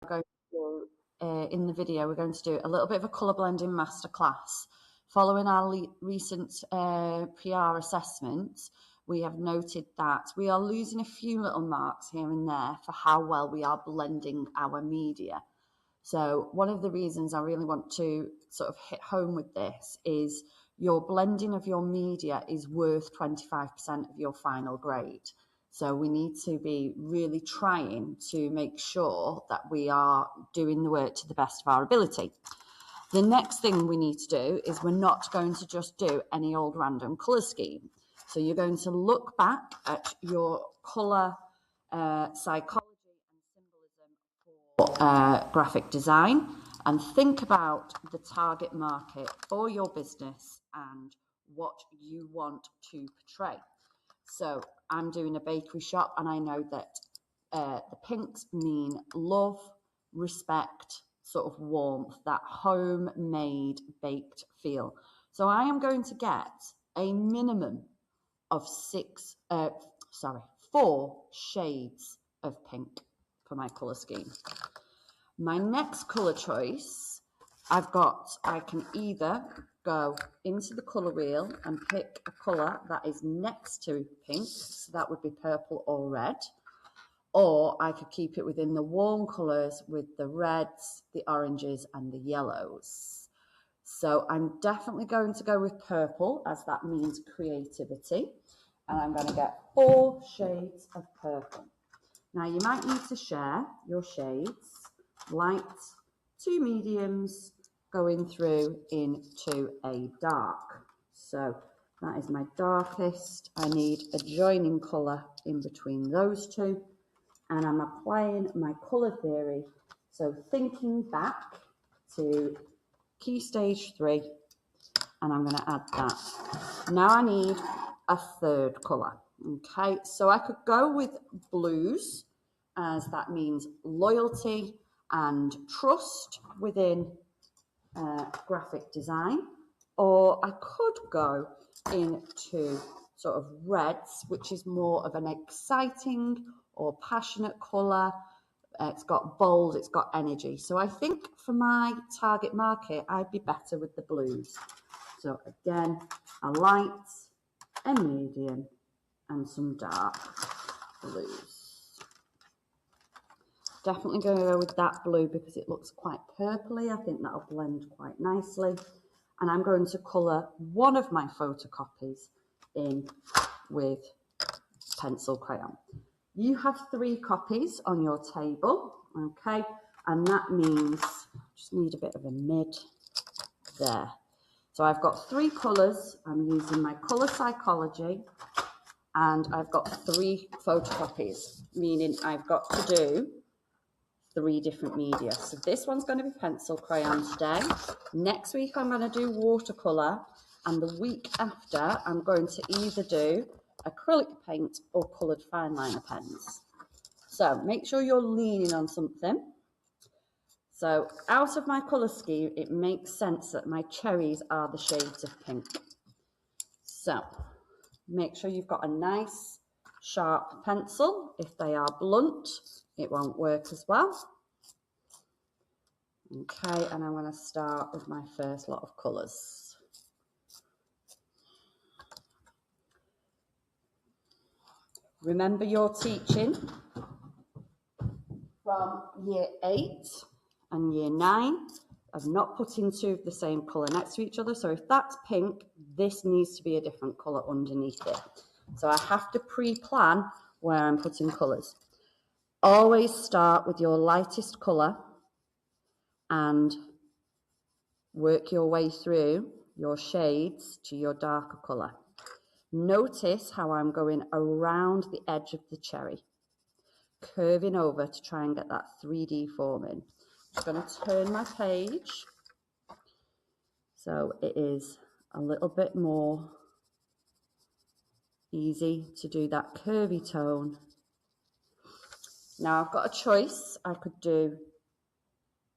going to do, in the video, we're going to do a little bit of a colour blending masterclass. Following our recent PR assessments, we have noted that we are losing a few little marks here and there for how well we are blending our media. So one of the reasons I really want to sort of hit home with this is your blending of your media is worth 25% of your final grade. So we need to be really trying to make sure that we are doing the work to the best of our ability. The next thing we need to do is we're not going to just do any old random colour scheme. So you're going to look back at your colour psychology and symbolism for graphic design and think about the target market for your business and what you want to portray. So I'm doing a bakery shop and I know that the pinks mean love, respect, sort of warmth, that homemade baked feel. So I am going to get a minimum of 4 shades of pink for my colour scheme. My next colour choice, I can either go into the colour wheel and pick a colour that is next to pink, so that would be purple or red, or I could keep it within the warm colours with the reds, the oranges and the yellows. So I'm definitely going to go with purple as that means creativity, and I'm going to get 4 shades of purple. Now you might need to share your shades, light to mediums, going through into a dark. So that is my darkest. I need a joining colour in between those two. And I'm applying my colour theory. So thinking back to key stage 3, and I'm going to add that. Now I need a third colour. Okay, so I could go with blues, as that means loyalty and trust within graphic design, or I could go into sort of reds, which is more of an exciting or passionate colour. It's got bold, it's got energy. So I think for my target market, I'd be better with the blues. So again, a light, a medium, and some dark blues. Definitely going to go with that blue because it looks quite purpley. I think that'll blend quite nicely. And I'm going to colour one of my photocopies in with pencil crayon. You have 3 copies on your table, okay? And that means, just need a bit of a mid there. So I've got 3 colours. I'm using my colour psychology, and I've got 3 photocopies, meaning I've got to do 3 different media. So this one's going to be pencil crayon today. Next week I'm going to do watercolour, and the week after I'm going to either do acrylic paint or coloured fine liner pens. So make sure you're leaning on something. So out of my colour scheme, it makes sense that my cherries are the shades of pink. So make sure you've got a nice sharp pencil. If they are blunt, it won't work as well. Okay, and I'm going to start with my first lot of colours. Remember your teaching from year 8 and year 9 of not putting 2 of the same colour next to each other. So if that's pink, this needs to be a different colour underneath it. So I have to pre-plan where I'm putting colours. Always start with your lightest colour and work your way through your shades to your darker colour. Notice how I'm going around the edge of the cherry, curving over to try and get that 3D form in. I'm just going to turn my page so it is a little bit more easy to do that curvy tone. Now I've got a choice. I could do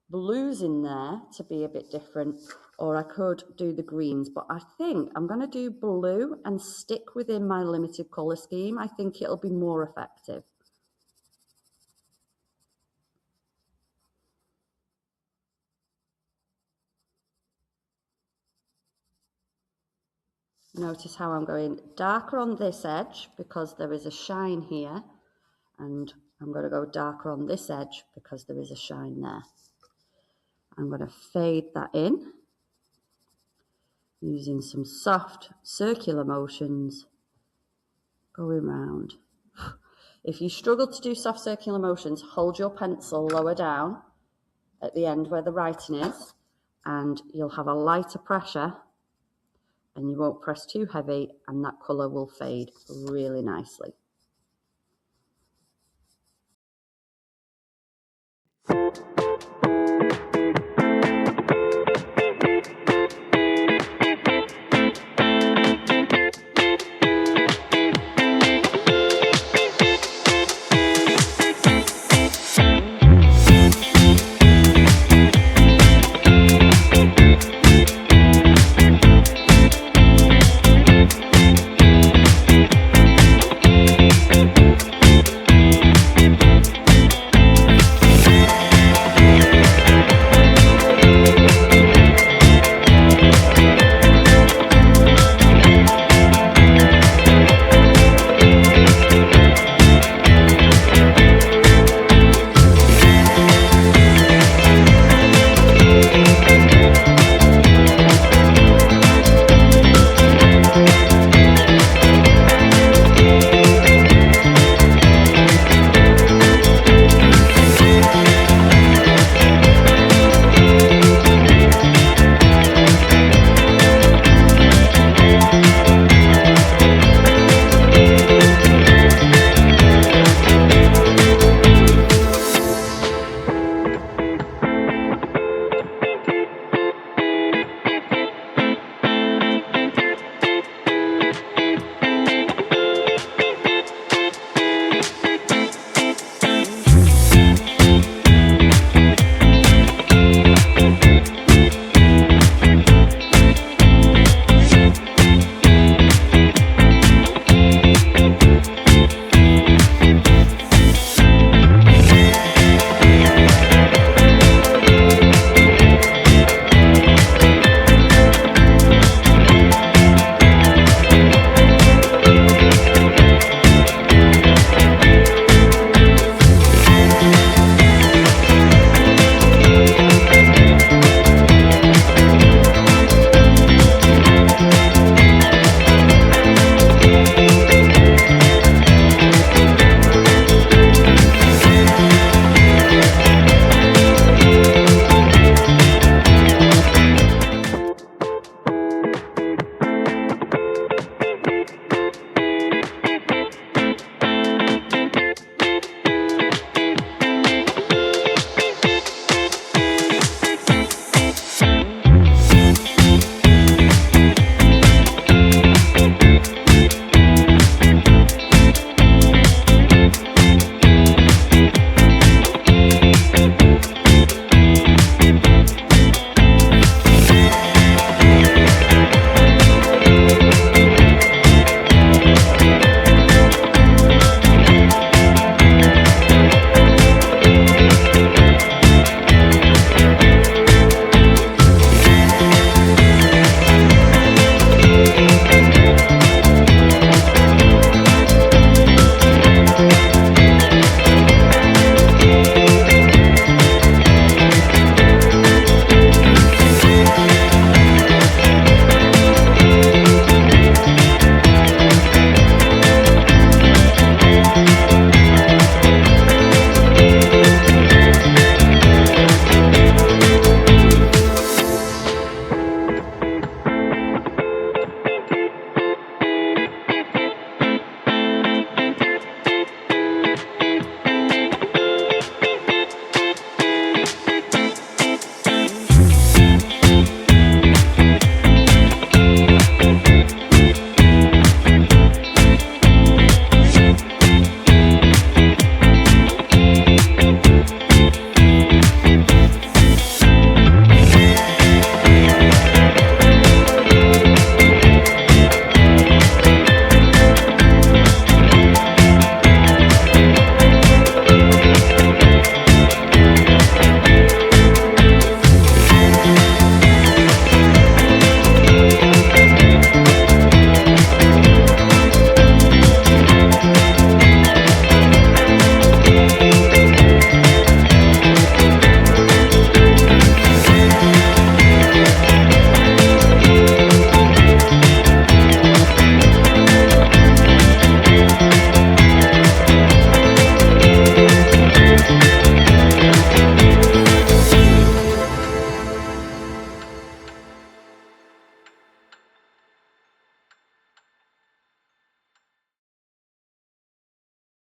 blues in there to be a bit different, or I could do the greens, but I think I'm going to do blue and stick within my limited colour scheme. I think it'll be more effective. Notice how I'm going darker on this edge because there is a shine here, and I'm going to go darker on this edge because there is a shine there. I'm going to fade that in using some soft circular motions going round. If you struggle to do soft circular motions, hold your pencil lower down at the end where the writing is, and you'll have a lighter pressure and you won't press too heavy, and that colour will fade really nicely.